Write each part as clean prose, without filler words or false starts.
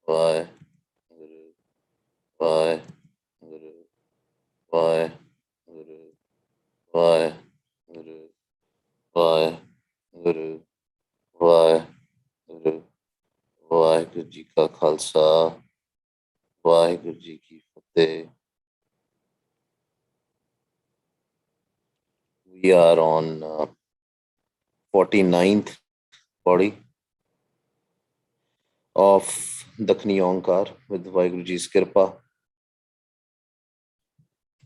Vaheguru, Vaheguru, Vaheguru, Vaheguru, Vaheguru, Vaheguru, Vaheguru Ji Ka Khalsa, Vaheguru Ji Ki Fateh. We are on 49th body of Dakhni Onkar with Vaheguru Ji's Kirpa.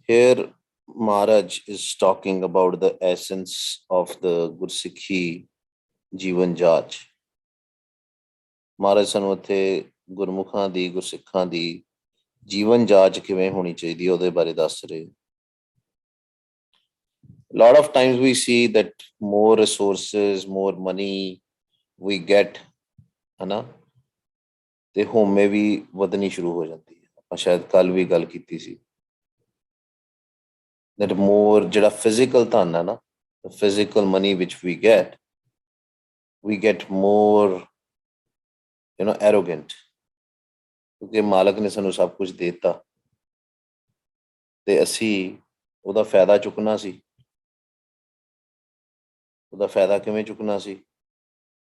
Here, Maharaj is talking about the essence of the Gursikhi Jivan Jaj. Maharaj ਸਾਨੂੰ ਉੱਥੇ ਗੁਰਮੁਖਾਂ ਦੀ ਗੁਰਸਿੱਖਾਂ ਦੀ ਜੀਵਨ ਜਾਂਚ ਕਿਵੇਂ ਹੋਣੀ ਚਾਹੀਦੀ ਉਹਦੇ ਬਾਰੇ ਦੱਸ ਰਹੇ। Lot of times we see that more resources, more money we get, है ना, ਤੇ ਹੋਮੇ ਵੀ ਵਧਣੀ ਸ਼ੁਰੂ ਹੋ ਜਾਂਦੀ ਹੈ। ਆਪਾਂ ਸ਼ਾਇਦ ਕੱਲ ਵੀ ਗੱਲ ਕੀਤੀ ਸੀ that more ਜਿਹੜਾ physical ਧਨ ਹੈ ਨਾ, the physical money which we get more arrogant, ਕਿਉਂਕਿ ਮਾਲਕ ਨੇ ਸਾਨੂੰ ਸਭ ਕੁਝ ਦੇ ਦਿੱਤਾ ਤੇ ਅਸੀਂ ਉਹਦਾ ਫਾਇਦਾ ਚੁੱਕਣਾ ਸੀ। ਉਹਦਾ ਫਾਇਦਾ ਕਿਵੇਂ ਚੁੱਕਣਾ ਸੀ?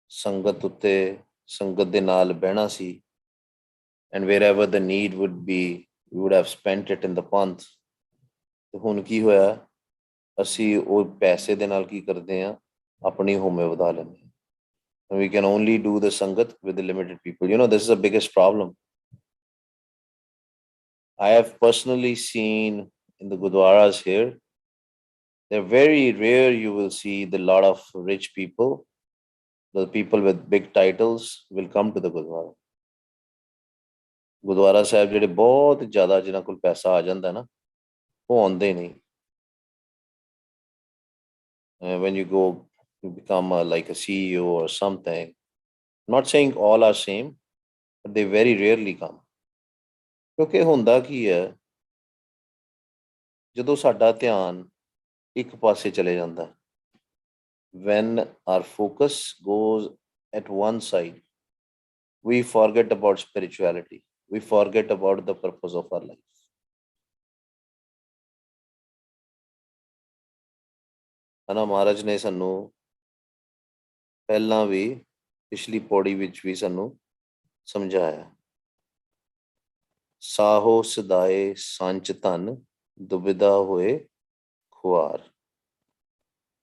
ਸੰਗਤ ਉੱਤੇ ਸੰਗਤ ਦੇ ਨਾਲ ਬਹਿਣਾ ਸੀ, and wherever the need would be we would have spent it in the panth। ਤੇ ਹੁਣ ਕੀ ਹੋਇਆ? ਅਸੀਂ ਉਹ ਪੈਸੇ ਦੇ ਨਾਲ ਕੀ ਕਰਦੇ ਹਾਂ? ਆਪਣੀ ਹੋਮੇ ਵਧਾ ਲੈਂਦੇ ਹਾਂ। We can only do the sangat with the limited people. This is the biggest problem. I have personally seen in the gurdwaras here, they're very rare you will see the lot of rich people. The people with big titles will come to the gurdwara. Gurdwara sahib ਜਿਹੜੇ ਬਹੁਤ ਜ਼ਿਆਦਾ ਜਿਨ੍ਹਾਂ ਕੋਲ ਪੈਸਾ ਆ ਜਾਂਦਾ ਨਾ, ਉਹ ਆਉਂਦੇ ਨਹੀਂ। When you go to become like a CEO or something, I'm not saying all are same, but they very rarely come। ਕਿਉਂਕਿ ਹੁੰਦਾ ਕੀ ਹੈ, ਜਦੋਂ ਸਾਡਾ ਧਿਆਨ ਇੱਕ ਪਾਸੇ ਚਲੇ ਜਾਂਦਾ, when our focus goes at one side, we forget about spirituality, we forget about the purpose of our life। ਹਨਾ, ਮਹਾਰਾਜ ਨੇ ਸਾਨੂੰ ਪਹਿਲਾਂ ਵੀ ਪਿਛਲੀ ਪੌੜੀ ਵਿੱਚ ਵੀ ਸਾਨੂੰ ਸਮਝਾਇਆ, ਸਾਹੋ ਸਦਾਏ ਸੰਚ ਧਨ ਦੁਬਿਧਾ ਹੋਏ ਖੁਆਰ।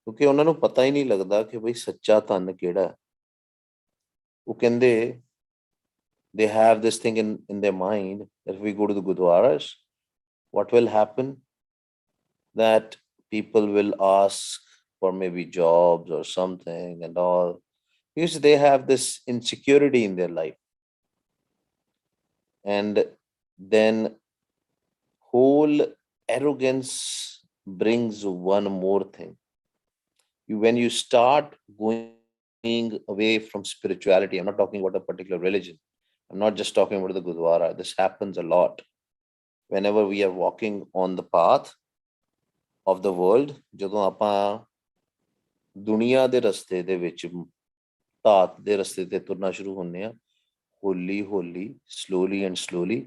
ਕਿਉਂਕਿ ਉਹਨਾਂ ਨੂੰ ਪਤਾ ਹੀ ਨਹੀਂ ਲੱਗਦਾ ਕਿ ਬਈ ਸੱਚਾ ਧਨ ਕਿਹੜਾ ਹੈ। ਉਹ ਕਹਿੰਦੇ they have this thing in their mind that if we go to the gurdwaras, what will happen? That people will ask for maybe jobs or something and all, because they have this insecurity in their life। And then whole arrogance brings one more thing. When you start going away from spirituality, I'm not talking about a particular religion, I'm not just talking about the gurdwara, this happens a lot whenever we are walking on the path of the world। ਜਦੋਂ ਆਪਾਂ ਦੁਨੀਆ ਦੇ ਰਸਤੇ ਦੇ ਵਿੱਚ, ਧਾਤ ਦੇ ਰਸਤੇ ਤੇ ਤੁਰਨਾ ਸ਼ੁਰੂ ਹੁੰਦੇ ਹਾਂ, ਹੌਲੀ ਹੌਲੀ, slowly and slowly,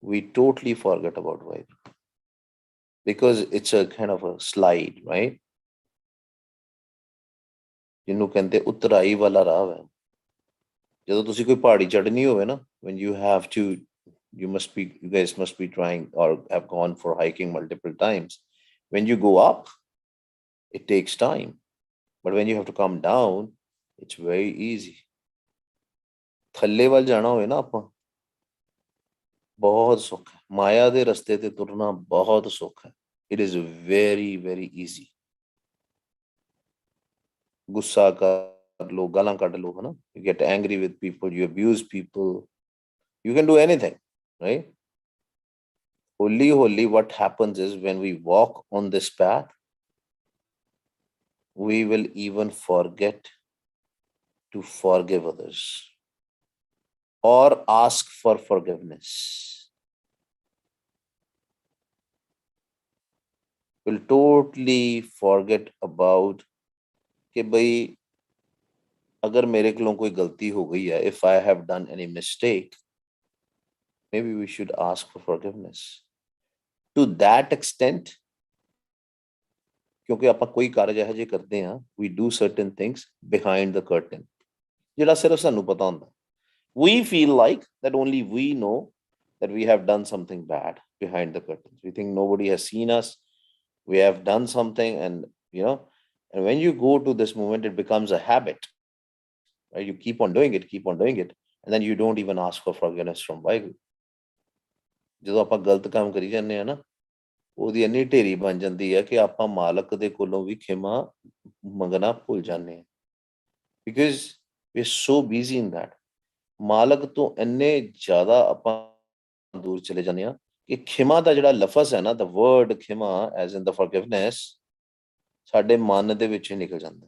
we totally forget about Vaheguru, because it's a kind of a slide, right? ਜਿਹਨੂੰ ਕਹਿੰਦੇ ਉਤਰਾਈ ਵਾਲਾ ਰਾਹ ਹੈ। ਜਦੋਂ ਤੁਸੀਂ ਕੋਈ ਪਹਾੜੀ ਚੜ੍ਹਨੀ ਹੋਵੇ ਨਾ, when you have to, you guys must be trying or have gone for hiking multiple times, when you go up it takes time, but when you have to come down it's very easy। ਥੱਲੇ ਵੱਲ ਜਾਣਾ ਹੋਵੇ ਨਾ ਆਪਾਂ, ਬਹੁਤ ਸੌਖ ਹੈ। ਮਾਇਆ ਦੇ ਰਸਤੇ ਤੇ ਤੁਰਨਾ ਬਹੁਤ ਸੌਖ ਹੈ। it is very very easy। ਗੁੱਸਾ ਕਰ ਲੋ, ਗਾਲਾਂ ਕੱਢ ਲੋ, ਹੈ ਨਾ, you get angry with people, you abuse people, you can do anything, right? Holi what happens is, when we walk on this path, we will even forget to forgive others or ask for forgiveness। We'll totally forget about कि भाई अगर मेरे को कोई गलती हो गई है, if I have done any mistake, maybe we should ask for forgiveness. To that extent, ਕਿਉਂਕਿ ਆਪਾਂ ਕੋਈ ਕਾਰਜ ਇਹੋ ਜਿਹੇ ਕਰਦੇ ਹਾਂ, we do certain things behind the curtain, ਜਿਹੜਾ ਸਿਰਫ ਸਾਨੂੰ ਪਤਾ ਹੁੰਦਾ. We feel like that only we know that we have done something bad behind the curtains. We think nobody has seen us. We have done something, and and when you go to this moment, it becomes a habit. Right? You keep on doing it, and then you don't even ask for forgiveness from Vaheguru. ਜਦੋਂ ਆਪਾਂ ਗਲਤ ਕੰਮ ਕਰੀ ਜਾਂਦੇ ਆ ਨਾ, ਉਹਦੀ ਇੰਨੀ ਢੇਰੀ ਬਣ ਜਾਂਦੀ ਹੈ ਕਿ ਆਪਾਂ ਮਾਲਕ ਦੇ ਕੋਲੋਂ ਵੀ ਖਿਮਾ ਮੰਗਣਾ ਭੁੱਲ ਜਾਂਦੇ ਹਾਂ, because we are so busy in that. ਮਾਲਕ ਤੋਂ ਇੰਨੇ ਜ਼ਿਆਦਾ ਆਪਾਂ ਦੂਰ ਚਲੇ ਜਾਂਦੇ ਹਾਂ ਕਿ ਖਿਮਾ ਦਾ ਜਿਹੜਾ ਲਫ਼ਜ਼ ਹੈ ਨਾ, ਦਾ ਵਰਡ ਖਿਮਾ ਐਜ਼ ਇਨ ਦਾ ਫੋਰਗਿਵਨੈਸ, ਸਾਡੇ ਮਨ ਦੇ ਵਿੱਚ ਹੀ ਨਿਕਲ ਜਾਂਦਾ.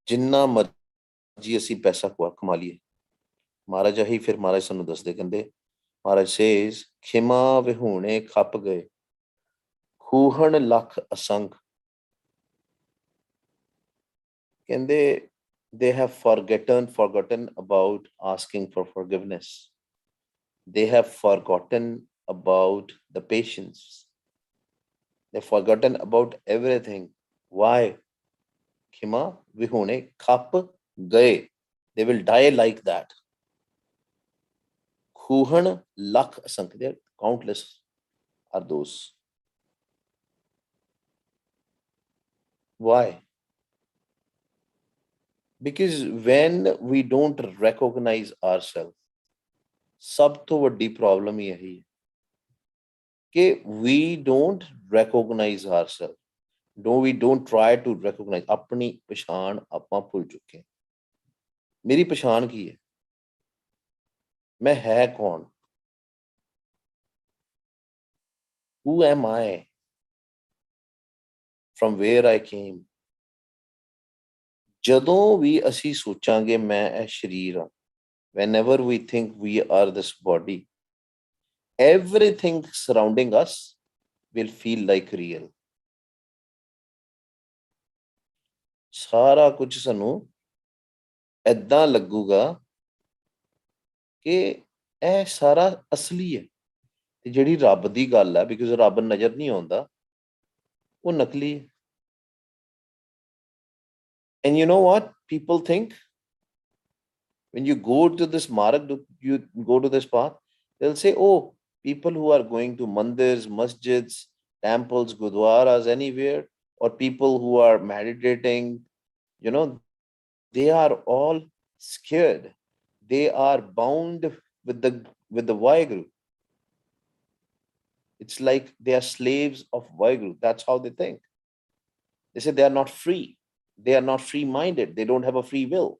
ਜਿੰਨਾ ਮਰਜੀ ਅਸੀਂ ਪੈਸਾ ਕਮਾ ਲਈਏ, ਮਹਾਰਾਜ ਹੀ ਫਿਰ ਮਹਾਰਾਜ ਸਾਨੂੰ ਦੱਸਦੇ, ਕਹਿੰਦੇ ਮਹਾਰਾਜ ਸੇਜ਼ ਖਿਮਾ ਵਿਹੂਣੇ ਖੱਪ ਗਏ, ਖੂਹਣ ਲੱਖ ਅਸੰਖ. ਕਹਿੰਦੇ they have forgotten about asking for forgiveness. They have forgotten about the patience. They've forgotten about everything. Why? Khima vihune khap gaye. They will die like that. Khuhan lakh asank. They are countless are those. Why? Because when we don't recognize ourselves, ਸਭ ਤੋਂ ਵੱਡੀ problem ਹੀ ਇਹੀ ਹੈ ਕਿ we don't recognize ourselves. We don't try to recognize. ਆਪਣੀ ਪਛਾਣ ਆਪਾਂ ਭੁੱਲ ਚੁੱਕੇ. ਮੇਰੀ ਪਛਾਣ ਕੀ ਹੈ? ਮੈਂ ਹੈ ਕੌਣ? Who am I? From where I came? ਜਦੋਂ ਵੀ ਅਸੀਂ ਸੋਚਾਂਗੇ ਮੈਂ ਇਹ ਸਰੀਰ ਹਾਂ, whenever we think we are this body, everything surrounding us will feel like real. ਸਾਰਾ ਕੁਝ ਸਾਨੂੰ ਏਦਾਂ ਲੱਗੂਗਾ ਕਿ ਇਹ ਸਾਰਾ ਅਸਲੀ ਹੈ, ਤੇ ਜਿਹੜੀ ਰੱਬ ਦੀ ਗੱਲ ਹੈ, ਬਿਕਾਜ਼ ਰੱਬ ਨਜ਼ਰ ਨਹੀਂ ਆਉਂਦਾ, ਉਹ ਨਕਲੀ ਹੈ. And you know what people think? When you go to this marg, you go to this path, they'll say, oh, people who are going to mandirs, masjids, temples, gurdwaras, anywhere, or people who are meditating, they are all scared. They are bound with the Vaheguru. It's like they are slaves of Vaheguru. That's how they think. They say they are not free. They are not free-minded. They don't have a free will.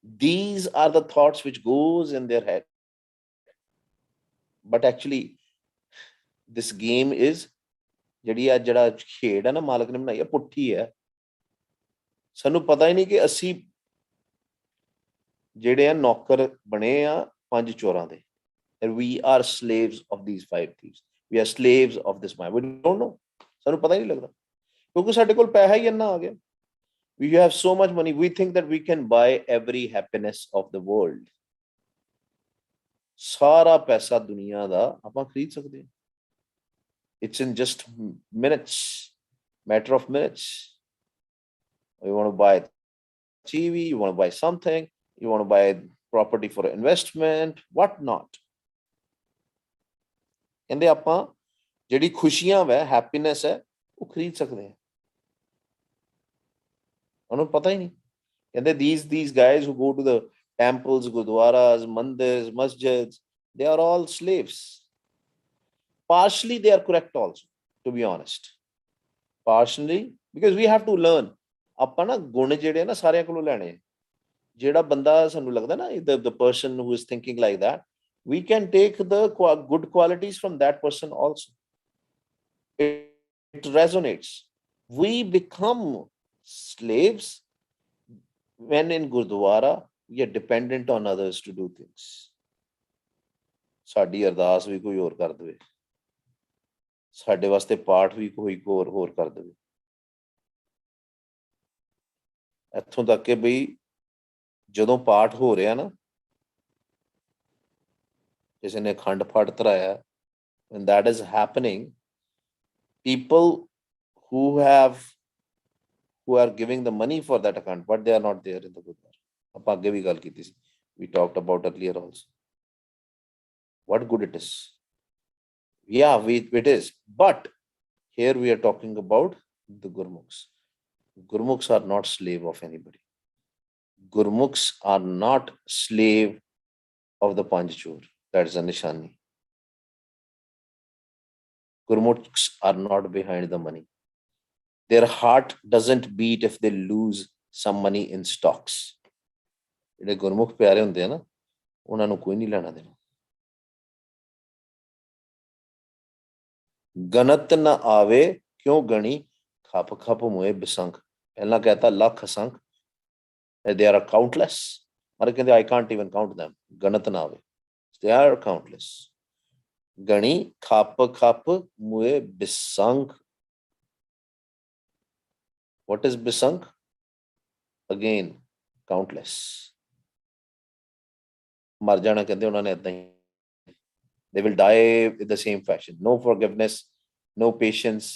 These are the thoughts which goes in their head. But actually, this game is ਜਿਹੜਾ ਖੇਡ ਹੈ ਨਾ ਮਾਲਕ ਨੇ ਬਣਾਈ ਹੈ, ਪੁੱਠੀ ਹੈ. ਸਾਨੂੰ ਪਤਾ ਹੀ ਨਹੀਂ ਕਿ ਅਸੀਂ ਜਿਹੜੇ ਆ ਨੌਕਰ ਬਣੇ ਆ 5 ਚੋਰਾਂ ਦੇ. And we are slaves of these 5 thieves. We are slaves of this mind. We don't know. ਸਾਨੂੰ ਪਤਾ ਹੀ ਨਹੀਂ ਲੱਗਦਾ ਕਿਉਂਕਿ ਸਾਡੇ ਕੋਲ ਪੈਸਾ ਹੀ ਇੰਨਾ ਆ ਗਿਆ. We have so much money. We think that we can buy every happiness of the world. ਸਾਰਾ ਪੈਸਾ ਦੁਨੀਆ ਦਾ ਆਪਾਂ ਖਰੀਦ ਸਕਦੇ ਹਾਂ. It's in just minutes, matter of minutes. You want to buy TV, you want to buy something, you want to buy property for investment, what not. ਕਹਿੰਦੇ ਆਪਾਂ ਜਿਹੜੀ ਖੁਸ਼ੀਆਂ ਵੈ, ਹੈਪੀਨੈਸ ਹੈ, ਉਹ ਖਰੀਦ ਸਕਦੇ ਹਾਂ. ਉਹਨੂੰ ਪਤਾ ਹੀ ਨਹੀਂ. ਕਹਿੰਦੇ these guys who go to the temples, gurdwaras, mandirs, masjids, they are all slaves. Partially they are correct also, to be honest. Partially, because we have to learn. ਆਪਾਂ ਨਾ ਗੁਣ ਜਿਹੜੇ ਨਾ ਸਾਰਿਆਂ ਕੋਲੋਂ ਲੈਣੇ. ਜਿਹੜਾ ਬੰਦਾ ਸਾਨੂੰ ਲੱਗਦਾ ਨਾ, the person who is thinking like that, we can take the good qualities from that person also. It resonates. We become slaves when in Gurdwara we are dependent on others to do things. ਸਾਡੀ ਅਰਦਾਸ ਵੀ ਕੋਈ ਹੋਰ ਕਰ ਦੇਵੇ, ਸਾਡੇ ਵਾਸਤੇ ਪਾਠ ਵੀ ਕੋਈ ਹੋਰ ਕਰ ਦੇਵੇ। ਇੱਥੋਂ ਤੱਕ ਕਿ ਬਈ ਜਦੋਂ ਪਾਠ ਹੋ ਰਿਹਾ ਨਾ, ਕਿਸੇ ਨੇ Akhand Path ਧਰਾਇਆ, when that is happening, people who are giving the money for that akhand path, they are not there in the gurdwara. ਆਪਾਂ ਅੱਗੇ ਵੀ ਗੱਲ ਕੀਤੀ ਸੀ, we talked about earlier also. What good it is? Yeah, it is. But here we are talking about the Gurmukhs. Gurmukhs are not slave of anybody. Gurmukhs are not slave of the Panchchur. That is a nishani. Gurmukhs are not behind the money. Their heart doesn't beat if they lose some money in stocks. ਜਿਹੜੇ ਗੁਰਮੁਖ ਪਿਆਰੇ ਹੁੰਦੇ ਆ ਨਾ, ਉਹਨਾਂ ਨੂੰ ਕੋਈ ਨਹੀਂ ਲੈਣਾ ਦੇਣਾ। ਗਣਤ ਨਾ ਆਵੇ ਕਿਉਂ ਗਣੀ, ਖੱਪ ਖੱਪ ਮੋਏ ਬਿਸੰਖ। ਪਹਿਲਾਂ ਕਹਤਾ ਲੱਖ ਅਸੰਖ, they are countless, ਪਰ ਕਹਿੰਦੇ I can't even count them. ਗਣਤ ਨਾ ਆਵੇ, they are countless. ਗਣੀ ਖੱਪ ਖੱਪ ਮੋਏ ਬਿਸੰਖ। What is bisank? Again, countless. ਮਰ ਜਾਣਾ ਕਹਿੰਦੇ ਉਹਨਾਂ ਨੇ ਏਦਾਂ ਹੀ। They will die in the same fashion. No forgiveness, no patience,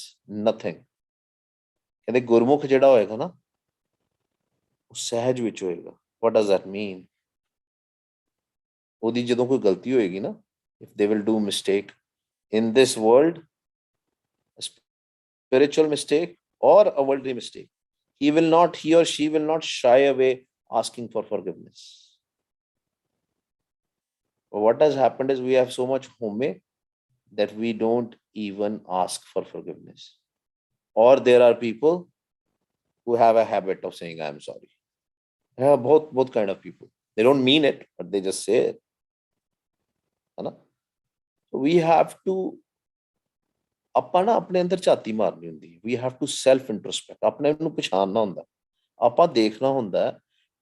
nothing. ਕਹਿੰਦੇ ਗੁਰਮੁਖ ਜਿਹੜਾ ਹੋਏਗਾ ਨਾ, ਉਹ ਸਹਿਜ ਵਿੱਚ ਹੋਏਗਾ। What does that mean? ਉਹਦੀ ਜਦੋਂ ਕੋਈ ਗਲਤੀ ਹੋਏਗੀ ਨਾ, if they will do mistake in this world, a spiritual mistake or a worldly mistake, he or she will not shy away asking for forgiveness. But what has happened is we have so much home that we don't even ask for forgiveness. Or there are people who have a habit of saying, I'm sorry. Yeah, both kind of people. They don't mean it, but they just say it. So we have to ਆਪਾਂ ਨਾ ਆਪਣੇ ਅੰਦਰ ਝਾਤੀ ਮਾਰਨੀ ਹੁੰਦੀ। We have to self introspect, ਆਪਣੇ ਆਪ ਨੂੰ ਪਛਾਣਨਾ ਹੁੰਦਾ, ਆਪਾਂ ਦੇਖਣਾ ਹੁੰਦਾ।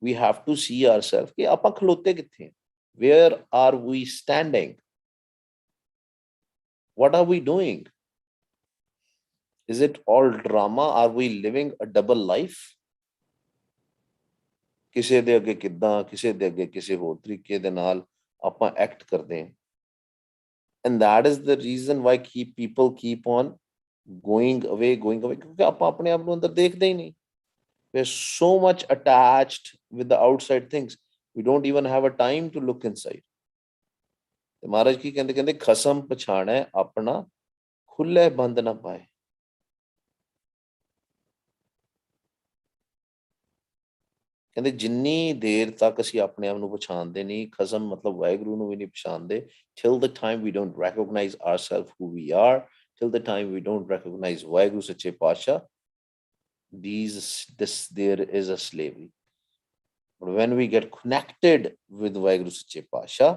We have to see ourselves ਕਿ ਆਪਾਂ ਖਲੋਤੇ ਕਿੱਥੇ ਹਾਂ। Where are we standing? What are we doing? Is it all drama? Are we living a double life? ਕਿਸੇ ਦੇ ਅੱਗੇ ਕਿੱਦਾਂ, ਕਿਸੇ ਦੇ ਅੱਗੇ ਕਿਸੇ ਹੋਰ ਤਰੀਕੇ ਦੇ ਨਾਲ ਆਪਾਂ ਐਕਟ ਕਰਦੇ ਹਾਂ। And that is the reason why people keep on going away, ਕਿਉਂਕਿ ਆਪਾਂ ਆਪਣੇ ਆਪ ਨੂੰ ਅੰਦਰ ਦੇਖਦੇ ਹੀ ਨਹੀਂ। We are so much attached with the outside things, we don't even have a time to look inside. ਤੇ ਮਹਾਰਾਜ ਕੀ ਕਹਿੰਦੇ, ਕਹਿੰਦੇ ਖਸਮ ਪਛਾਣੈ ਆਪਣਾ, ਖੁੱਲੇ ਬੰਦ ਨਾ ਪਾਏ। ਕਹਿੰਦੇ ਜਿੰਨੀ ਦੇਰ ਤੱਕ ਅਸੀਂ ਆਪਣੇ ਆਪ ਨੂੰ ਪਛਾਣਦੇ ਨਹੀਂ, ਖਸਮ ਮਤਲਬ ਵਾਹਿਗੁਰੂ ਨੂੰ ਵੀ ਨਹੀਂ ਪਛਾਣਦੇ, till the time we don't recognize ourselves who we are, till the time we don't recognize Waheguru ਸੱਚੇ ਪਾਤਸ਼ਾਹ, there is a slavery. But when we get connected with Waheguru ਸੱਚੇ ਪਾਤਸ਼ਾਹ,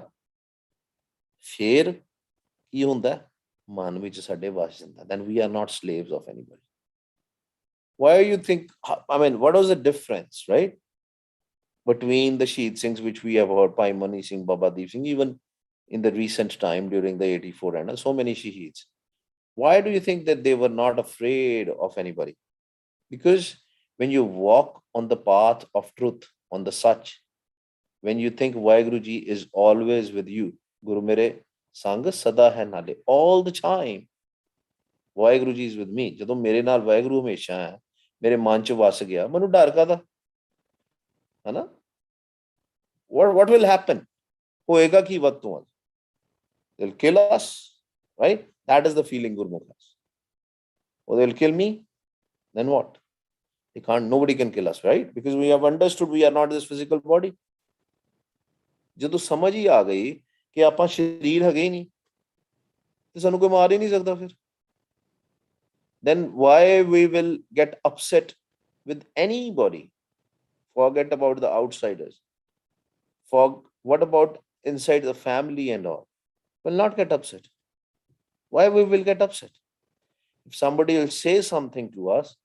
ਫਿਰ ਕੀ ਹੁੰਦਾ, ਮਨ ਵਿੱਚ ਸਾਡੇ ਵਸ ਜਾਂਦਾ। Then we are not slaves of anybody. Why you think, I mean, what was the difference, right, between the Shahid Singhs which we have heard, Pai Mani Singh, Baba Deep Singh, even in the recent time during the 84 and so many Shaheeds? Why do you think that they were not afraid of anybody? Because when you walk on the path of truth, on the Sach, when you think Vaheguru Ji is always with you, Guru Mere Sang Sada Hai Nale, all the time Vaheguru Ji is with me, ਜਦੋਂ ਮੇਰੇ ਨਾਲ ਵਾਹਿਗੁਰੂ ਹਮੇਸ਼ਾ ਹੈ, ਮੇਰੇ ਮਨ ਚ ਵਸ ਗਿਆ, ਮੈਨੂੰ ਡਰ ਕਾਹਦਾ, ਹੈ ਨਾ? What will happen? ਹੋਏਗਾ ਕੀ ਵੱਧ ਤੋਂ ਵੱਧ? They'll kill us, right? That is the feeling Gurmukh has. Or they'll kill me, then what? They can't, nobody can kill us, right? Because we have understood we are not this physical body. ਜਦੋਂ ਸਮਝ ਹੀ ਆ ਗਈ ਕਿ ਆਪਾਂ ਸਰੀਰ ਹੈਗੇ ਹੀ ਨਹੀਂ, ਤੇ ਸਾਨੂੰ ਕੋਈ ਮਾਰ ਹੀ ਨਹੀਂ ਸਕਦਾ ਫਿਰ। Then why we will get upset with anybody? Forget about the outsiders. What about inside the family and all? Will not get upset. Why we will get upset? If somebody will say something to us,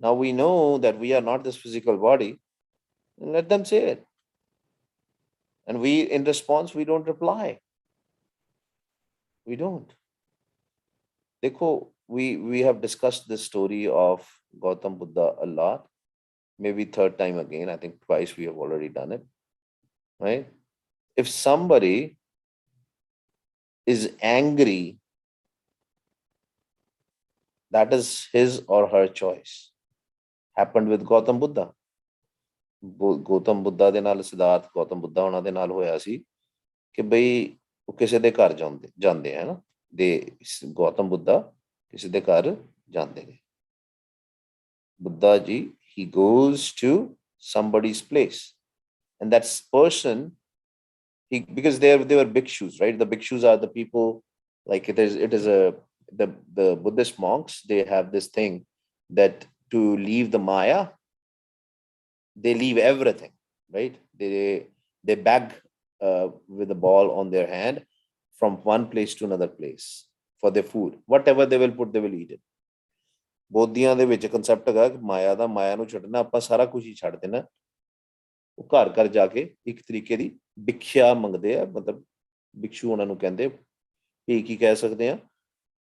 now we know that we are not this physical body, then let them say it. And we, in response, we don't reply. We don't. देखो we have discussed this story of Gautam Buddha a lot. Maybe third time again. I think twice we have already done it. Right? If somebody is angry, that is his or her choice. Happened with Gautam Buddha. Gautam Buddha ਦੇ ਨਾਲ, ਸਿਧਾਰਥ ਗੌਤਮ ਬੁੱਧਾ ਉਹਨਾਂ ਦੇ ਨਾਲ ਹੋਇਆ ਸੀ ਕਿ ਬਈ ਉਹ ਕਿਸੇ ਦੇ ਘਰ ਜਾਂਦੇ ਹੈ ਨਾ, ਦੇ ਗੌਤਮ ਬੁੱਧਾ ਕਿਸੇ ਦੇ ਘਰ ਜਾਂਦੇ ਨੇ. Buddha ji, he goes to somebody's place, and that person, because they were bhikshus, right? The bhikshus are the people, like it is the Buddhist monks, they have this thing that to leave the Maya, they leave everything, right? They beg with a ball on their hand from one place to another place for their food. Whatever they will put, they will eat it. ਬੋਧੀਆਂ ਦੇ ਵਿੱਚ concept ਹੈਗਾ ਕਿ ਮਾਇਆ ਨੂੰ ਛੱਡਣਾ, ਆਪਾਂ ਸਾਰਾ ਕੁਝ ਹੀ ਛੱਡ ਦੇਣਾ. ਉਹ ਘਰ ਘਰ ਜਾ ਕੇ ਇੱਕ ਤਰੀਕੇ ਦੀ ਭਿਖਿਆ ਮੰਗਦੇ ਆ, ਮਤਲਬ ਭਿਕਸ਼ੂ ਉਹਨਾਂ ਨੂੰ ਕਹਿੰਦੇ. ਇਹ ਕੀ ਕਹਿ ਸਕਦੇ ਆ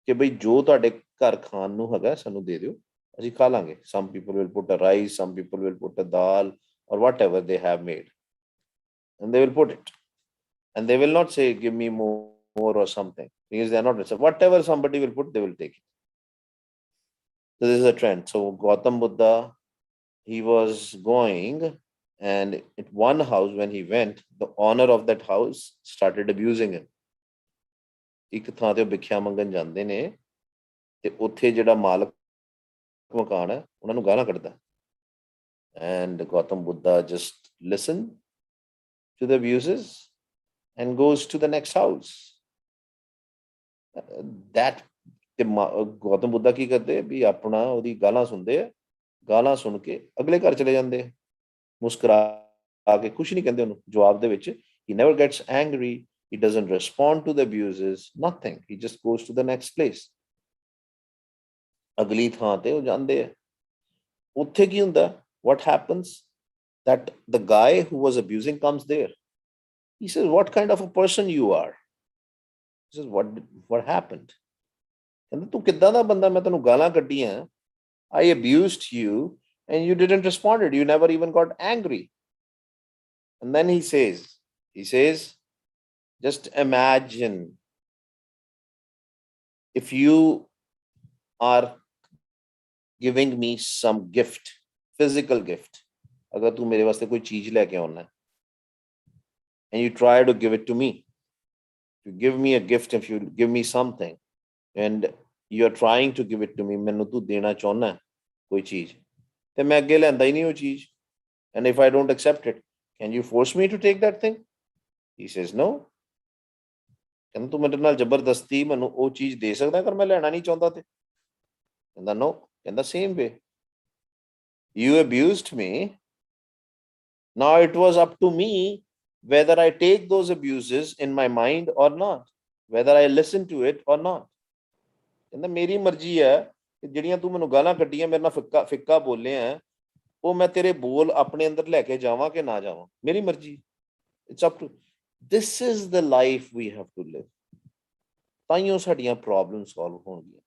ਕਿ ਬਈ ਜੋ ਤੁਹਾਡੇ ਘਰ ਖਾਣ ਨੂੰ ਹੈਗਾ ਸਾਨੂੰ ਦੇ ਦਿਓ, ਅਸੀਂ ਖਾ ਲਾਂਗੇ. Some people will put a rice, some people will put a dal or whatever they have made, and they will put it, and they will not say give me more or something, because they are not. Whatever somebody will put, they will take it. So this is a trend. So Gautam Buddha, he was going, and at one house when he went, the owner of that house started abusing him. ਇੱਕ ਥਾਂ ਤੇ ਉਹ ਭਿੱਖਿਆ ਮੰਗਣ ਜਾਂਦੇ ਨੇ ਤੇ ਉੱਥੇ ਜਿਹੜਾ ਮਾਲਕ ਮਕਾਨ ਹੈ ਉਹਨਾਂ ਨੂੰ ਗਾਲਾਂ ਕੱਢਦਾ. And Gautam Buddha just listened to the abuses and goes to the next house. That ਤੇ ਗੌਤਮ ਬੁੱਧਾ ਕੀ ਕਰਦੇ ਵੀ ਆਪਣਾ ਉਹਦੀ ਗਾਲਾਂ ਸੁਣਦੇ ਆ, ਗਾਲਾਂ ਸੁਣ ਕੇ ਅਗਲੇ ਘਰ ਚਲੇ ਜਾਂਦੇ ਆ ਮੁਸਕਰਾ ਕੇ, ਕੁਛ ਨਹੀਂ ਕਹਿੰਦੇ ਉਹਨੂੰ ਜਵਾਬ ਦੇ ਵਿੱਚ. He never gets angry, he doesn't respond to the abuses, nothing. He just goes to the next place. ਅਗਲੀ ਥਾਂ ਤੇ ਉਹ ਜਾਂਦੇ ਆ. ਉੱਥੇ ਕੀ ਹੁੰਦਾ? What happens? That the guy who was abusing comes there. He says, what kind of a person you are? He says, what happened? ਕਹਿੰਦਾ ਤੂੰ ਕਿੱਦਾਂ ਦਾ ਬੰਦਾ, ਮੈਂ ਤੈਨੂੰ ਗਾਲਾਂ ਕੱਢੀਆਂ, I abused you and you didn't respond, you never even got angry. And then he says, just imagine if you are giving me some gift, physical gift, ਅਗਰ ਤੂੰ ਮੇਰੇ ਵਾਸਤੇ ਕੋਈ ਚੀਜ਼ ਲੈ ਕੇ ਆਉਣਾ and you try to give it to me, you give me a gift, if you give me something and you are trying to give it to me, ਮੈਨੂੰ ਤੂੰ ਦੇਣਾ ਚਾਹੁੰਦਾ ਕੋਈ ਚੀਜ਼ ਤੇ ਮੈਂ ਅੱਗੇ ਲੈਂਦਾ ਹੀ ਨਹੀਂ ਉਹ ਚੀਜ਼, and if I don't accept it, can you force me to take that thing? He says no. ਕਹਿੰਦਾ ਤੂੰ ਮੇਰੇ ਨਾਲ ਜ਼ਬਰਦਸਤੀ ਮੈਨੂੰ ਉਹ ਚੀਜ਼ ਦੇ ਸਕਦਾ ਅਗਰ ਮੈਂ ਲੈਣਾ ਨਹੀਂ ਚਾਹੁੰਦਾ ਤੇ? ਕਹਿੰਦਾ no. ਕਹਿੰਦਾ same way, you abused me, now it was up to me whether I take those abuses in my mind or not, whether I listen to it or not. ਕਹਿੰਦਾ ਮੇਰੀ ਮਰਜ਼ੀ ਹੈ ਕਿ ਜਿਹੜੀਆਂ ਤੂੰ ਮੈਨੂੰ ਗਾਲਾਂ ਕੱਢੀਆਂ, ਮੇਰੇ ਨਾਲ ਫਿੱਕਾ ਬੋਲੇ ਆ, ਉਹ ਮੈਂ ਤੇਰੇ ਬੋਲ ਆਪਣੇ ਅੰਦਰ ਲੈ ਕੇ ਜਾਵਾਂ ਕਿ ਨਾ ਜਾਵਾਂ, ਮੇਰੀ ਮਰਜ਼ੀ. It's up to. This is the life we have to live. ਤਾਈਓ ਸਾਡੀਆਂ ਪ੍ਰੋਬਲਮ ਸੋਲਵ ਹੋਣਗੀਆਂ.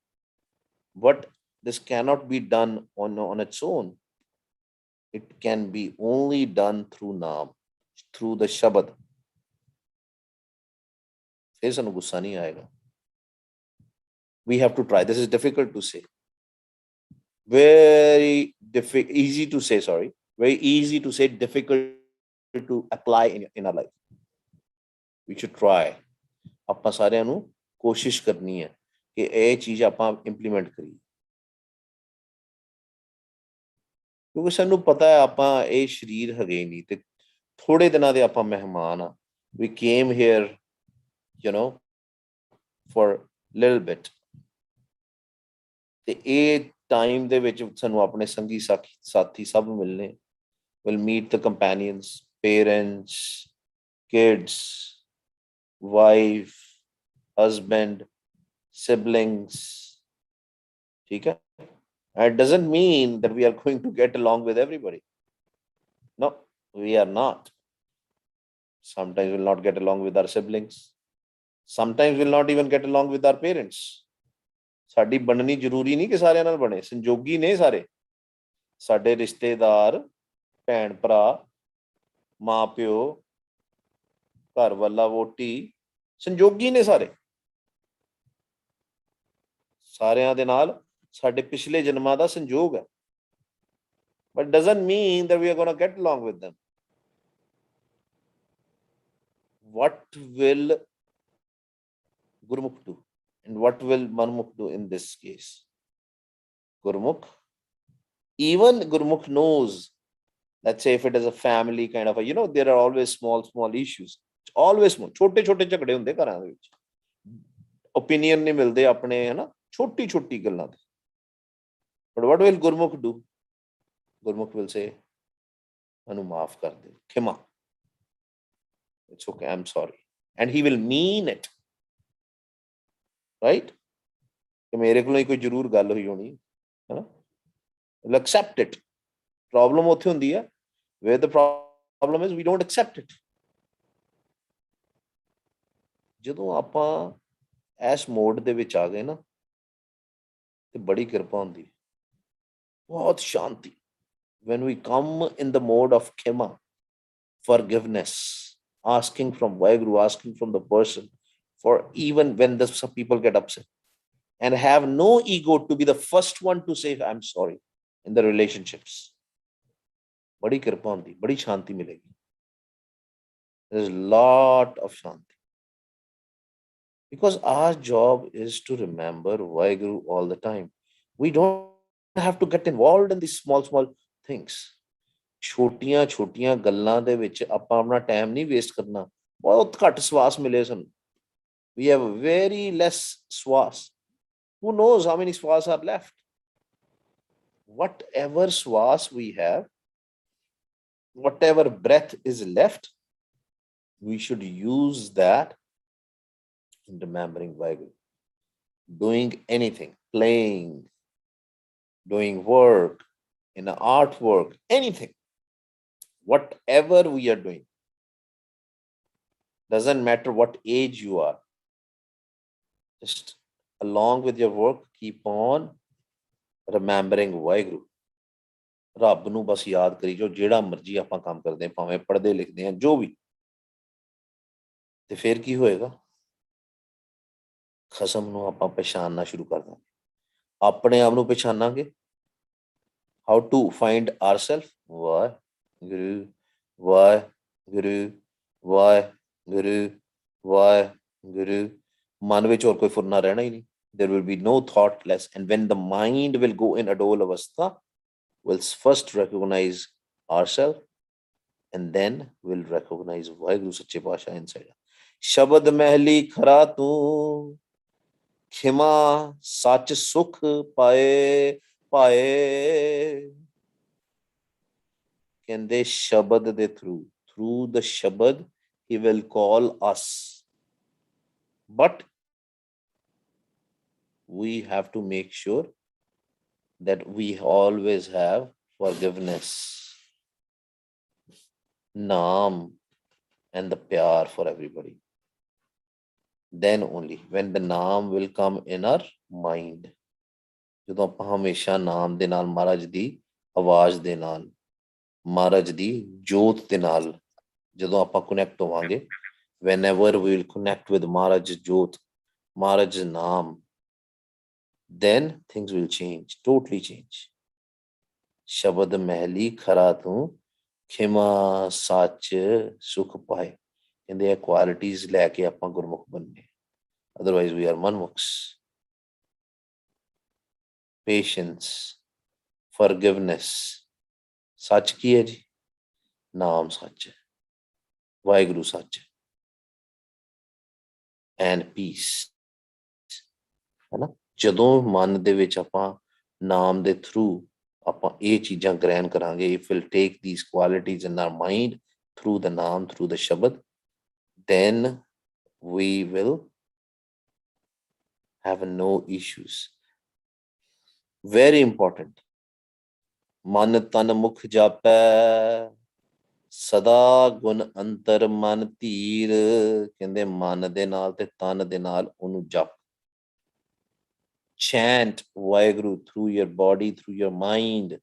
But this cannot be done on its own. It can be only done through naam, through the shabad. ਫਿਰ ਸਾਨੂੰ ਗੁੱਸਾ ਨਹੀਂ ਆਏਗਾ. We have to try. This is difficult to say. Very easy to say, sorry. Very easy to say, difficult to apply in our life. We should try. ਆਪਾਂ ਸਾਰਿਆਂ ਨੂੰ ਕੋਸ਼ਿਸ਼ ਕਰਨੀ ਹੈ ਕਿ ਇਹ ਚੀਜ਼ ਆਪਾਂ ਇੰਪਲੀਮੈਂਟ ਕਰੀਏ, ਕਿਉਂਕਿ ਸਾਨੂੰ ਪਤਾ ਹੈ ਆਪਾਂ ਇਹ ਸਰੀਰ ਹੈਗੇ ਨਹੀਂ ਤੇ ਥੋੜੇ ਦਿਨਾਂ ਦੇ ਆਪਾਂ ਮਹਿਮਾਨ ਆ. We came here, for little bit. ਤੇ ਇਹ ਟਾਈਮ ਦੇ ਵਿੱਚ ਸਾਨੂੰ ਆਪਣੇ ਸੰਗੀ ਸਾਥੀ ਸਭ ਮਿਲਣੇ. We'll meet the companions, parents, kids, wife, husband, siblings. ਠੀਕ ਹੈ? And it doesn't mean that we are going to get along with everybody. No, we are not. Sometimes we'll not get along with our siblings. Sometimes we'll not even get along with our parents. ਸਾਡੀ ਬਣਨੀ ਜ਼ਰੂਰੀ ਨਹੀਂ ਕਿ ਸਾਰਿਆਂ ਨਾਲ ਬਣੇ, ਸੰਜੋਗੀ ਨੇ ਸਾਰੇ ਸਾਡੇ ਰਿਸ਼ਤੇਦਾਰ, ਭੈਣ ਭਰਾ, ਮਾਂ ਪਿਓ, ਘਰ ਵਾਲਾ ਵੋਟੀ, ਸੰਜੋਗੀ ਨੇ ਸਾਰੇ। ਸਾਰਿਆਂ ਦੇ ਨਾਲ ਸਾਡੇ ਪਿਛਲੇ ਜਨਮਾਂ ਦਾ ਸੰਜੋਗ ਹੈ, but doesn't mean that we are going to get along with them. What will Gurmukh do and what will Manmukh do in this case? Gurmukh, even Gurmukh knows, let's say if it is a family kind of a, there are always small issues, always small, छोटे छोटे झगड़े ਹੁੰਦੇ ਘਰਾਂ ਦੇ ਵਿੱਚ, opinion ਨਹੀਂ ਮਿਲਦੇ ਆਪਣੇ, ਹੈ ਨਾ, ਛੋਟੀ ਛੋਟੀ ਗੱਲਾਂ ਤੇ। but what will Gurmukh do? Gurmukh will say, manu maaf kar de, khima, it's okay, I'm sorry, and he will mean it, right? ਕਿ ਮੇਰੇ ਕੋਲੋਂ ਹੀ ਕੋਈ ਜ਼ਰੂਰ ਗੱਲ ਹੋਈ ਹੋਣੀ, ਹੈ ਨਾ, will accept it. Problem ਉੱਥੇ ਹੁੰਦੀ ਹੈ, where the problem is we don't accept it. ਜਦੋਂ ਆਪਾਂ ਇਸ ਮੋਡ ਦੇ ਵਿੱਚ ਆ ਗਏ ਨਾ, ਤੇ ਬੜੀ ਕਿਰਪਾ ਹੁੰਦੀ, ਬਹੁਤ ਸ਼ਾਂਤੀ। when we come in the mode of khema, forgiveness, asking from Vaheguru, asking from the person, for even when some people get upset, and have no ego to be the first one to say I'm sorry in the relationships, badi kirpa hundi, badi shanti milegi. There's a lot of shanti, because our job is to remember Vaheguru all the time. We don't have to get involved in these small things. ਛੋਟੀਆਂ ਛੋਟੀਆਂ ਗੱਲਾਂ ਦੇ ਵਿੱਚ ਆਪਾਂ ਆਪਣਾ time ਨਹੀਂ waste ਕਰਨਾ। ਬਹੁਤ ਘੱਟ ਸਵਾਸ ਮਿਲੇ ਸਾਨੂੰ, we have very less swas. Who knows how many swas are left? Whatever swas we have, whatever breath is left, we should use that in remembering Vaheguru, doing anything, playing, doing work, in artwork, anything, whatever we are doing, doesn't matter what age you are, just along with your work, keep on remembering Vaheguru. ਰੱਬ ਨੂੰ ਬਸ ਯਾਦ ਕਰੀ ਜੋ, ਜਿਹੜਾ ਮਰਜੀ ਆਪਾਂ ਕੰਮ ਕਰਦੇ ਹਾਂ, ਭਾਵੇਂ ਪੜ੍ਹਦੇ ਲਿਖਦੇ ਹਾਂ, ਜੋ ਵੀ, ਤੇ ਫਿਰ ਕੀ ਹੋਏਗਾ? ਖਸਮ ਨੂੰ ਆਪਾਂ ਪਛਾਣਨਾ ਸ਼ੁਰੂ ਕਰ ਦਾਂਗੇ, ਆਪਣੇ ਆਪ ਨੂੰ ਪਛਾਣਾਂਗੇ। How to find ourselves? Vaheguru, Vaheguru, Vaheguru, Vaheguru. ਮਨ ਵਿੱਚ ਹੋਰ ਕੋਈ ਫੁਰਨਾ ਰਹਿਣਾ ਹੀ ਨਹੀਂ। There will be no thought less. And when the mind will go in Adol Avastha, we'll first recognize ourselves, and then we'll recognize Vaheguru Sache Pasha inside. Shabad mehli khara tu, khima sach sukh pae ਪਾਏ। ਕਹਿੰਦੇ ਸ਼ਬਦ ਦੇ through the ਸ਼ਬਦ he will call us, but we have to make sure that we always have forgiveness, naam, and the pyar for everybody. Then only when the naam will come in our mind, ਜਦੋਂ ਆਪਾਂ ਹਮੇਸ਼ਾ ਨਾਮ ਦੇ ਨਾਲ, ਮਹਾਰਾਜ ਦੀ ਆਵਾਜ਼ ਦੇ ਨਾਲ, ਮਹਾਰਾਜ ਦੀ ਜੋਤ ਦੇ ਨਾਲ ਜਦੋਂ ਆਪਾਂ ਕਨੈਕਟ ਹੋਵਾਂਗੇ, whenever we will connect with Maharaj Jyot, Maharaj Naam, then things will change, totally change. ਸ਼ਬਦ ਮਹਿਲੀ ਖਰਾ ਤੂੰ, ਖਿਮਾ ਸੱਚ ਸੁਖ ਪਾਏ। ਕਹਿੰਦੇ ਇਹ ਕੁਆਲਿਟੀਜ਼ ਲੈ ਕੇ ਆਪਾਂ ਗੁਰਮੁਖ ਬਣਨੇ, ਅਦਰਵਾਈਜ਼ ਵੀ ਆਰ ਮਨਮੁਖਸ। Patience, forgiveness, ਸੱਚ ਕੀ ਹੈ ਜੀ? ਨਾਮ ਸੱਚ ਹੈ, ਵਾਹਿਗੁਰੂ ਸੱਚ ਹੈ, and peace, ਹੈ ਨਾ। ਜਦੋਂ ਮਨ ਦੇ ਵਿੱਚ ਆਪਾਂ ਨਾਮ ਦੇ ਥਰੂ ਆਪਾਂ ਇਹ ਚੀਜ਼ਾਂ ਗ੍ਰਹਿਣ ਕਰਾਂਗੇ, if we'll take these qualities in our mind through the naam, through the shabad, then we will have no issues. Very important. ਮਨ ਤਨ ਮੁਖ ਜਾਪੈ, ਸਦਾ ਗੁਣ ਅੰਤਰ ਮਨ ਧੀਰ। ਕਹਿੰਦੇ ਮਨ ਦੇ ਨਾਲ ਤੇ ਤਨ ਦੇ ਨਾਲ ਉਹਨੂੰ ਜਪ। chant Vaheguru through your body, through your mind,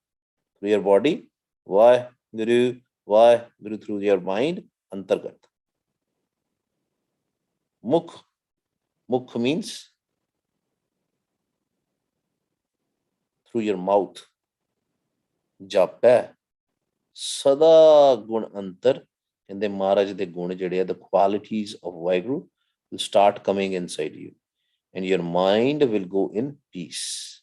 through your body, Vaheguru, Vaheguru through your mind, Antargat. Mukh, Mukh means through your mouth. Jap hai. Sada gun antar. And the Maharaj, the gun jade, the qualities of Vaheguru will start coming inside you. And your mind will go in peace.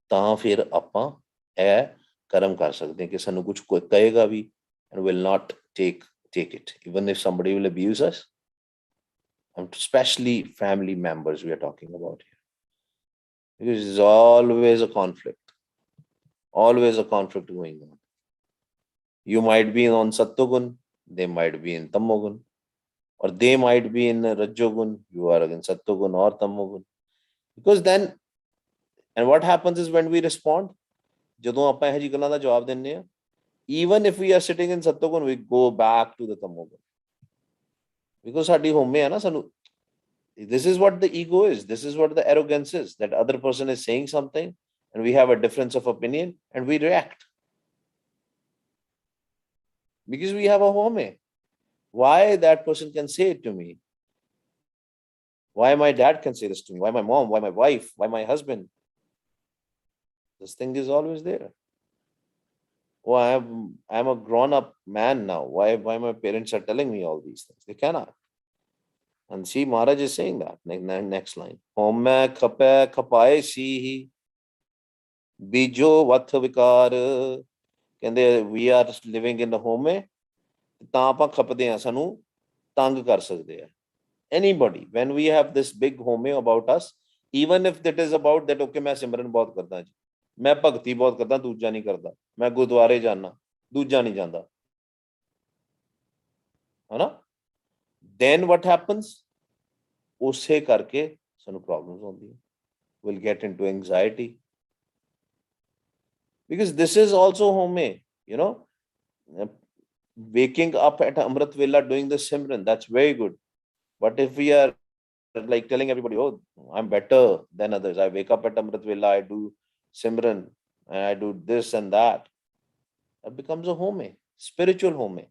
ਤਾਂ ਫਿਰ ਆਪਾਂ ਇਹ ਕਰਮ ਕਰ ਸਕਦੇ ਹਾਂ ਕਿ ਸਾਨੂੰ ਕੁਝ ਕੋਈ ਕਹੇਗਾ ਵੀ and will not take it, even if somebody will abuse us, and especially family members we are talking about here, because there's always a conflict going on. You might be on Sattogun, they might be in Tamogun, or they might be in Rajogun, you are in Sattogun or Tamogun. Because then, and what happens is when we respond, ਜਦੋਂ ਆਪਾਂ ਇਹੋ ਜਿਹੀ ਗੱਲਾਂ ਦਾ ਜਵਾਬ ਦਿੰਦੇ ਆ, even if we are sitting in Sattogun, we go back to the Tamogun. Because ਸਾਡੀ ਹੋਮੇ ਆ ਨਾ ਸਾਨੂੰ, this is what the ego is, this is what the arrogance is, that other person is saying something and we have a difference of opinion and we react. Because we have a home. Why that person can say it to me? Why my dad can say this to me? Why my mom? Why my wife? Why my husband? This thing is always there. Oh, I'm a grown-up man now. Why my parents are telling me all these things? They cannot. And see, Maharaj is saying that. Next line. Home khape khapaye sihi bijo vath vikar. We are living in the home. ਤਾਂ ਆਪਾਂ ਖਪਦੇ ਆ, ਸਾਨੂੰ ਤੰਗ ਕਰ ਸਕਦੇ ਆ. Anybody, when we have this big home about us, even if that is about that, okay, ਮੈਂ ਸਿਮਰਨ ਬਹੁਤ ਕਰਦਾ ਜੀ, ਮੈਂ ਭਗਤੀ ਬਹੁਤ ਕਰਦਾ, ਦੂਜਾ ਨਹੀਂ ਕਰਦਾ, ਮੈਂ ਗੁਰਦੁਆਰੇ ਜਾਣਾ, ਦੂਜਾ ਨਹੀਂ ਜਾਂਦਾ, ਹਨਾ, then what happens? ਉਸੇ ਕਰਕੇ ਸਾਨੂੰ problems ਆਉਂਦੀਆਂ. We'll get into anxiety. Because this is also home, you know, waking up at Amrit Vela doing the Simran, that's very good. But if we are like telling everybody, oh, I'm better than others, I wake up at Amrit Vela, I do Simran, and I do this and that, it becomes a home, spiritual home.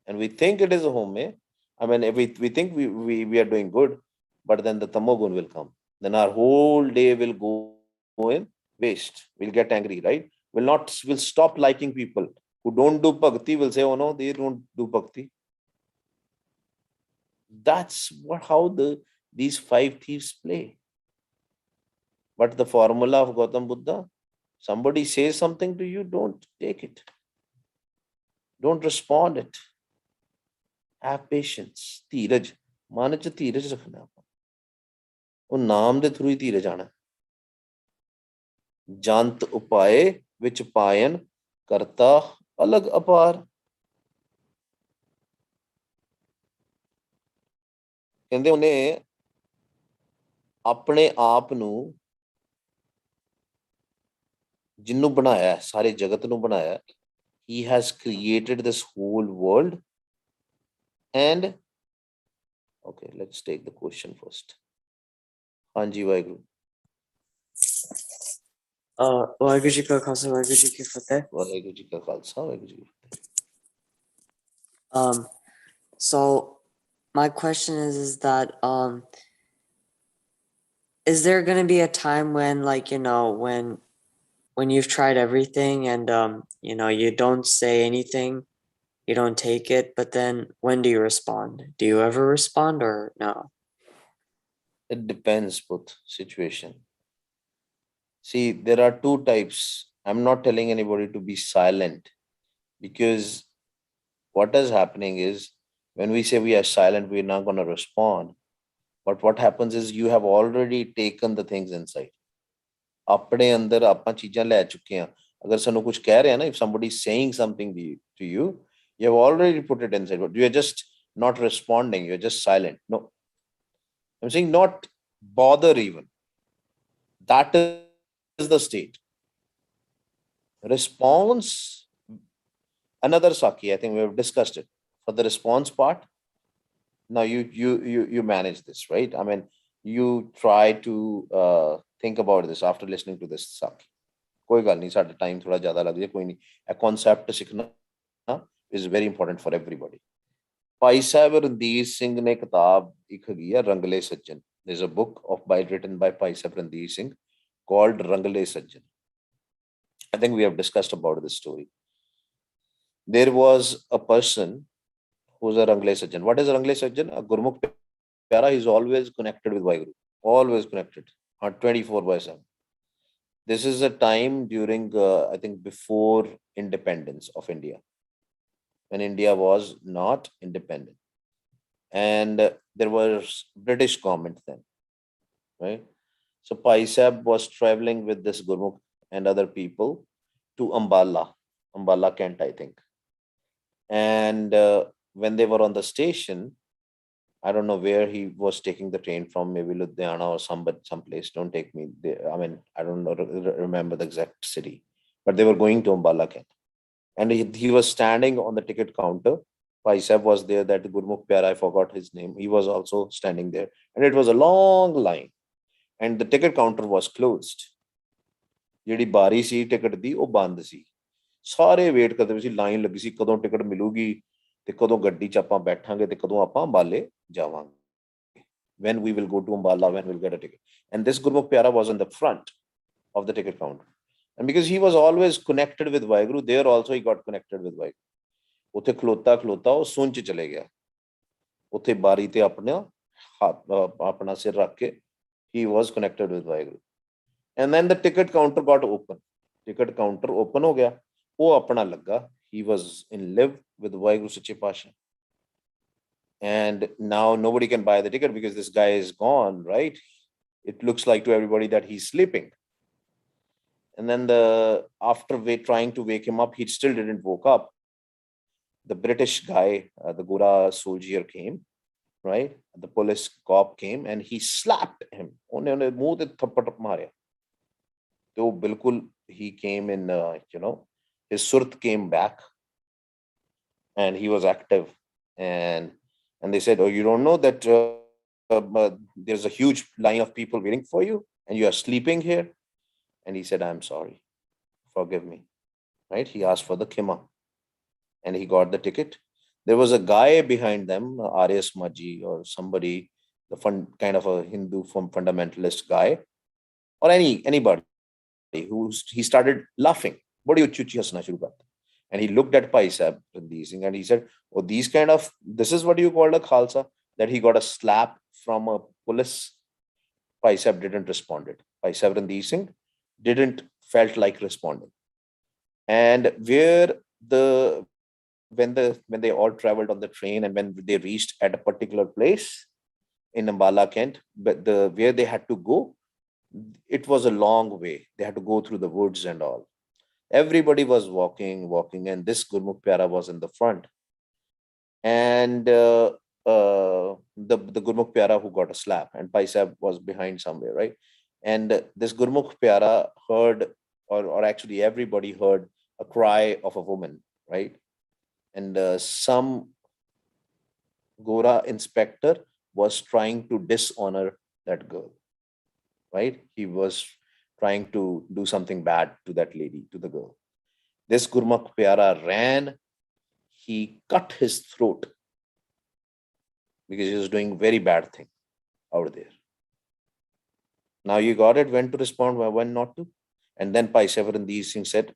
And we think it is a home. I mean, if we think we are doing good, but then the Tamogun will come. Then our whole day will go in waste. We'll get angry, right? We'll stop liking people who don't do bhakti. Will say, oh no, they don't do bhakti. That's how these 5 thieves play. But the formula of Gautam Buddha, somebody says something to you, don't take it. Don't respond it. Have patience. ਧੀਰਜ, ਮਨ ਚ ਧੀਰਜ ਰੱਖਣਾ, ਉਹ ਨਾਮ ਦੇ through ਹੀ ਧੀਰਜ ਆਣਾ. ਜੰਤ ਉਪਾਏ ਵਿੱਚ ਪਾਇਨ ਕਰਤਾ ਅਲਗ ਅਪਾਰ. ਕਹਿੰਦੇ ਉਹਨੇ ਆਪਣੇ ਆਪ ਨੂੰ, ਜਿਹਨੂੰ ਬਣਾਇਆ, ਸਾਰੇ ਜਗਤ ਨੂੰ ਬਣਾਇਆ, he has created this whole world. And okay, let's take the question first. Hanji Vaheguru. Vaheguru ji ka khalsa, Vaheguru ji ki fateh. Vaheguru ji ka khalsa, Vaheguru ji ki fateh. So my question is that is there going to be a time when, like, you know, when you've tried everything and you know, you don't say anything, you don't take it, but then when do you respond? Do you ever respond or no? It depends both situation. See, there are 2 types. I'm not telling anybody to be silent, because what is happening is when we say we are silent, we're not going to respond. But what happens is you have already taken the things inside. ਆਪਣੇ ਅੰਦਰ ਆਪਾਂ ਚੀਜ਼ਾਂ ਲੈ ਚੁੱਕੇ ਆ. ਅਗਰ ਸਾਨੂੰ ਕੁਝ ਕਹਿ ਰਿਹਾ ਨਾ, if somebody is saying something to you, you have already put it inside, but you are just not responding, you're just silent. No, I'm saying not bother even. That is the state. Response, another Saki, I think we have discussed it. For the response part, now you manage this, right? I mean, you try to think about this after listening to this Sakhi. कोई गल नहीं, साडा time थोड़ा ज़्यादा लग जाए, कोई नहीं. A concept सीखना is very important for everybody. Bhai Sahib Randhir Singh ਨੇ ਕਿਤਾਬ ਇੱਕ ਹੈਗੀ ਆ ਰੰਗਲੇ ਸੱਜਣ. There's a book written by Bhai Sahib Randhir Singh called Rangle Sajjan. I think we have discussed about this story. There was a person who's a Rangle Sajjan. What is a Rangle Sajjan? A Gurmukh Pyara is always connected with Vaheguru. Always connected. 24/7. This is a time during, I think, before independence of India, when India was not independent. And there was British government then, right? So Pai Sahib was traveling with this Gurmukh and other people to Ambala Kent, I think. And when they were on the station, I don't know where he was taking the train from, maybe Ludhiana or someplace. Don't take me there. I mean, I don't know, remember the exact city, but they were going to Ambala Kent. And he was standing on the ticket counter. Pai Sahib was there, that Gurmukh Pyara, I forgot his name. He was also standing there. And it was a long line. And the ticket counter was closed. ਜਿਹੜੀ ਬਾਰੀ ਸੀ ticket ਦੀ ਉਹ ਬੰਦ ਸੀ. ਸਾਰੇ wait ਕਰਦੇ ਸੀ, line ਲੱਗੀ ਸੀ ਕਦੋਂ ticket ਮਿਲੂਗੀ ਤੇ ਕਦੋਂ ਗੱਡੀ 'ਚ ਆਪਾਂ ਬੈਠਾਂਗੇ ਤੇ ਕਦੋਂ ਆਪਾਂ ਅੰਬਾਲੇ ਜਾਵਾਂਗੇ. When we will go to Ambala, when we'll get a ticket. And this Gurmukh Pyara was in the front of the ticket counter. And because he was always connected with Vaheguru, there also he got connected with Vaheguru. ਉੱਥੇ ਖਲੋਤਾ ਉਹ ਸੁਣ 'ਚ ਚਲੇ ਗਿਆ. ਉੱਥੇ ਬਾਰੀ ਤੇ ਆਪਣਾ ਸਿਰ ਰੱਖ ਕੇ he was connected with Vaheguru. And then the ticket counter got open. Ticket counter open ho gaya. Oh apna lagga. He was in live with Vaheguru Sache Pasha. And now nobody can buy the ticket because this guy is gone, right? It looks like to everybody that he's sleeping. And then after trying to wake him up, he still didn't woke up. The British guy, the Gora soldier came, right? The police cop came and he slapped him. Unhone muh te thappat marya. So bilkul he came in, his surat came back and he was active. And they said, oh, you don't know that there's a huge line of people waiting for you and you are sleeping here? And he said, I'm sorry, forgive me, right? He asked for the khima and he got the ticket. There was a guy behind them, R.S. Maji or somebody, kind of a Hindu fundamentalist guy, or anybody, he started laughing. And he looked at Pai Sahib and he said, oh, this is what you call a Khalsa? That he got a slap from a police. Pai Sahib didn't respond. Pai Sahib Randeer Singh didn't felt like responding. And when they all traveled on the train and when they reached at a particular place in Ambala Kent, but where they had to go, it was a long way. They had to go through the woods and all. Everybody was walking, and this Gurmukh Pyara was in the front. And the Gurmukh Pyara who got a slap, and Pai Sahib was behind somewhere, right? And this Gurmukh Pyara heard, or actually everybody heard, a cry of a woman, right? And some Gora inspector was trying to dishonor that girl, right? He was trying to do something bad to that lady, to the girl. This Gurmukh Pyara ran. He cut his throat because he was doing very bad thing out there. Now you got it, when to respond, when not to. And then Pai Sahib Randeer Singh said,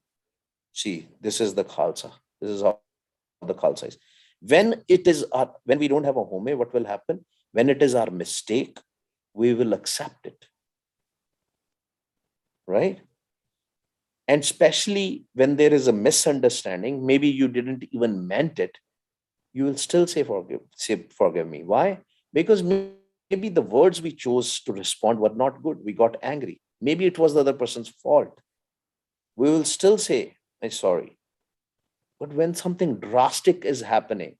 see, this is the Khalsa. This is how the Khalsa is. When we don't have a home, what will happen? When it is our mistake, we will accept it. Right? And especially when there is a misunderstanding, maybe you didn't even meant it, you will still say forgive me. Why? Because maybe the words we chose to respond were not good. We got angry. Maybe it was the other person's fault. We will still say, I'm sorry. But when something drastic is happening,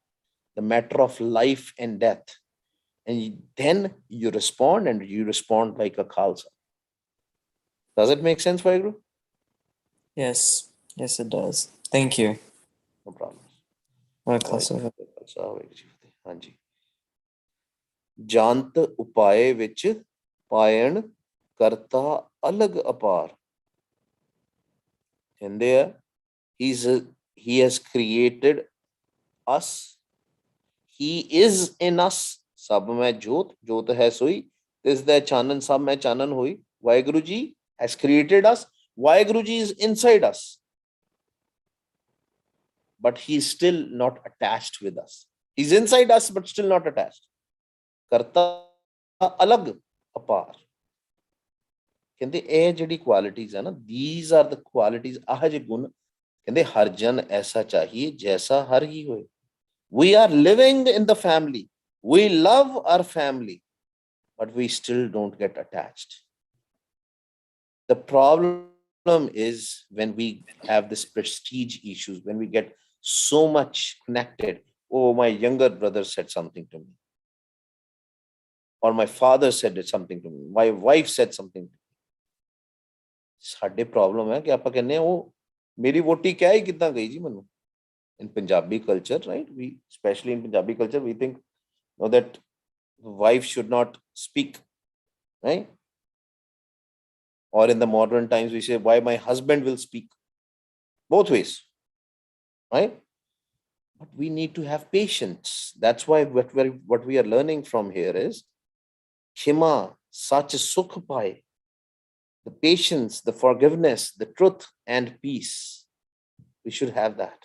the matter of life and death, and then you respond, and you respond like a Khalsa. Does it make sense, Vaheguru? Yes, it does. Thank you. No problem. Khalsa. ਹਾਂਜੀ, ਜਾਂਤ ਉਪਾਏ ਵਿੱਚ ਪਾਇਣ ਕਰਤਾ ਅਲਗ ਅਪਾਰ। ਕਹਿੰਦੇ ਆ he has created us, he is in us। ਸਭ ਮੈਂ ਜੋਤ, ਜੋਤ ਹੈ ਸੋਈ, ਤਿਸ ਦਾ ਚਾਨਣ ਸਭ ਮੈਂ ਚਾਨਣ ਹੋਈ। Waheguru ji has created us, Waheguru ji is inside us, but he is still not attached with us, he's inside us but still not attached। ਕਰਤਾ ਅਲਗ ਅਪਾਰ। ਕਹਿੰਦੇ ਇਹ ਜਿਹੜੀ ਕੁਆਲਿਟੀਜ਼ ਹੈ ਨਾ, these are the qualities, ਆਹ ਜਿਹੇ ਗੁਣ ਕਹਿੰਦੇ ਹਰ ਜਨ ਐਸਾ ਚਾਹੀਏ ਜੈਸਾ ਹਰ ਹੀ ਹੋਏ। We are living in the family, we love our family, but we still don't get attached. The problem is when we have this prestige issues, when we get so much connected. Oh, my younger brother said something to me, or my father said something to me, my wife said something to me। ਸਾਡੇ problem ਹੈ ਕਿ ਆਪਾਂ ਕਹਿੰਦੇ ਆ ਉਹ ਮੇਰੀ ਵੋਟੀ ਕਹਿ ਹੀ ਕਿੱਦਾਂ ਗਈ ਜੀ ਮੈਨੂੰ। In Punjabi culture, right? We, especially in Punjabi culture, we think that wife should not speak, right? Or in the modern times, we say, why my husband will speak. Both ways, right? But we need to have patience. That's why what we are learning from here is Khima, Sach Sukh Pai. The patience, the forgiveness, the truth and peace. We should have that.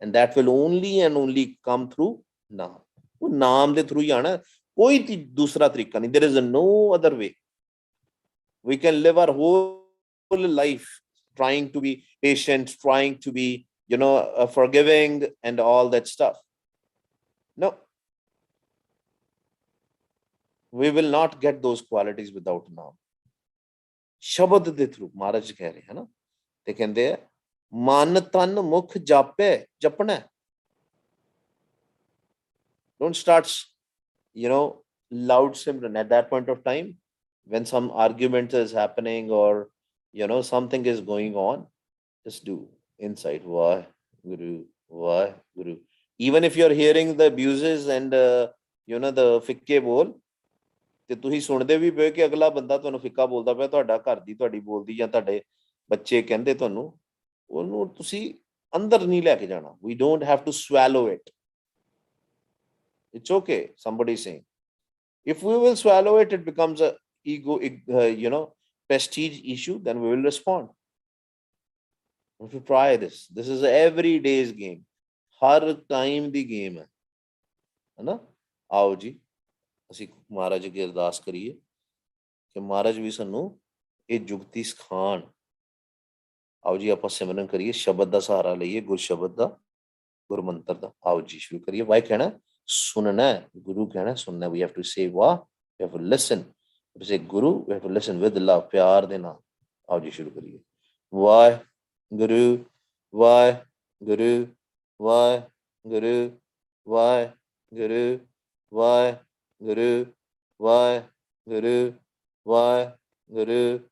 And that will only and only come through naam। वो नाम दे through ही आना, कोई दूसरा तरीका नहीं। There is no other way। We can live our whole life trying to be patient, trying to be, forgiving and all that stuff। No, we will not get those qualities without naam। शब्द दे through महाराज कह रहे हैं ना, ते कहंदे आ मन तन मुख जापे जपना। Don't start, loud simran at that point of time when some argument is happening or something is going on. Just do inside why guru। Even if you're hearing the abuses and the ਫਿੱਕੇ ਬੋਲ, ਤੇ ਤੁਸੀਂ ਸੁਣਦੇ ਵੀ ਪਏ ਕਿ ਅਗਲਾ ਬੰਦਾ ਤੁਹਾਨੂੰ ਫਿੱਕਾ ਬੋਲਦਾ ਪਿਆ, ਤੁਹਾਡਾ ਘਰ ਦੀ ਤੁਹਾਡੀ ਬੋਲਦੀ ਜਾਂ ਤੁਹਾਡੇ ਬੱਚੇ ਕਹਿੰਦੇ ਤੁਹਾਨੂੰ, ਉਹਨੂੰ ਤੁਸੀਂ ਅੰਦਰ ਨਹੀਂ ਲੈ ਕੇ ਜਾਣਾ। We don't have to swallow it। It's okay, somebody saying, if we will swallow it, it becomes a ego, prestige issue, then we will respond। We have to try this। This is a every day's game, her time the game ਹੈ ਨਾ। ਆਓ ਜੀ ਅਸੀਂ ਮਹਾਰਾਜ ਅੱਗੇ ਅਰਦਾਸ ਕਰੀਏ ਕਿ ਮਹਾਰਾਜ ਵੀ ਸਾਨੂੰ ਇਹ ਜੁਗਤੀ ਸਿਖਾਉਣ। ਆਓ ਜੀ ਆਪਾਂ ਸਿਮਰਨ ਕਰੀਏ, ਸ਼ਬਦ ਦਾ ਸਹਾਰਾ ਲਈਏ, ਗੁਰ ਸ਼ਬਦ ਦਾ, ਗੁਰ ਮੰਤਰ ਦਾ। ਆਓ ਜੀ ਸ਼ੁਰੂ ਕਰੀਏ। ਵਾਹਿ ਕਹਿਣਾ ਸੁਣਨਾ, ਗੁਰੂ ਕਹਿਣਾ ਸੁਣਨਾ। We have to say ਵਾਹ, we have to listen। We have to say Guru, we have to listen with love, ਪਿਆਰ ਦੇ ਨਾਲ। ਆਓ ਜੀ ਸ਼ੁਰੂ ਕਰੀਏ। ਵਾਹਿ ਗੁਰੂ, ਵਾਹਿ ਗੁਰੂ, ਵਾਹਿ ਗੁਰੂ, ਵਾਹਿ ਗੁਰੂ, ਵਾਹਿ ਗੁਰੂ, ਵਾਹਿ ਗੁਰੂ, ਵਾਹਿ ਗੁਰੂ,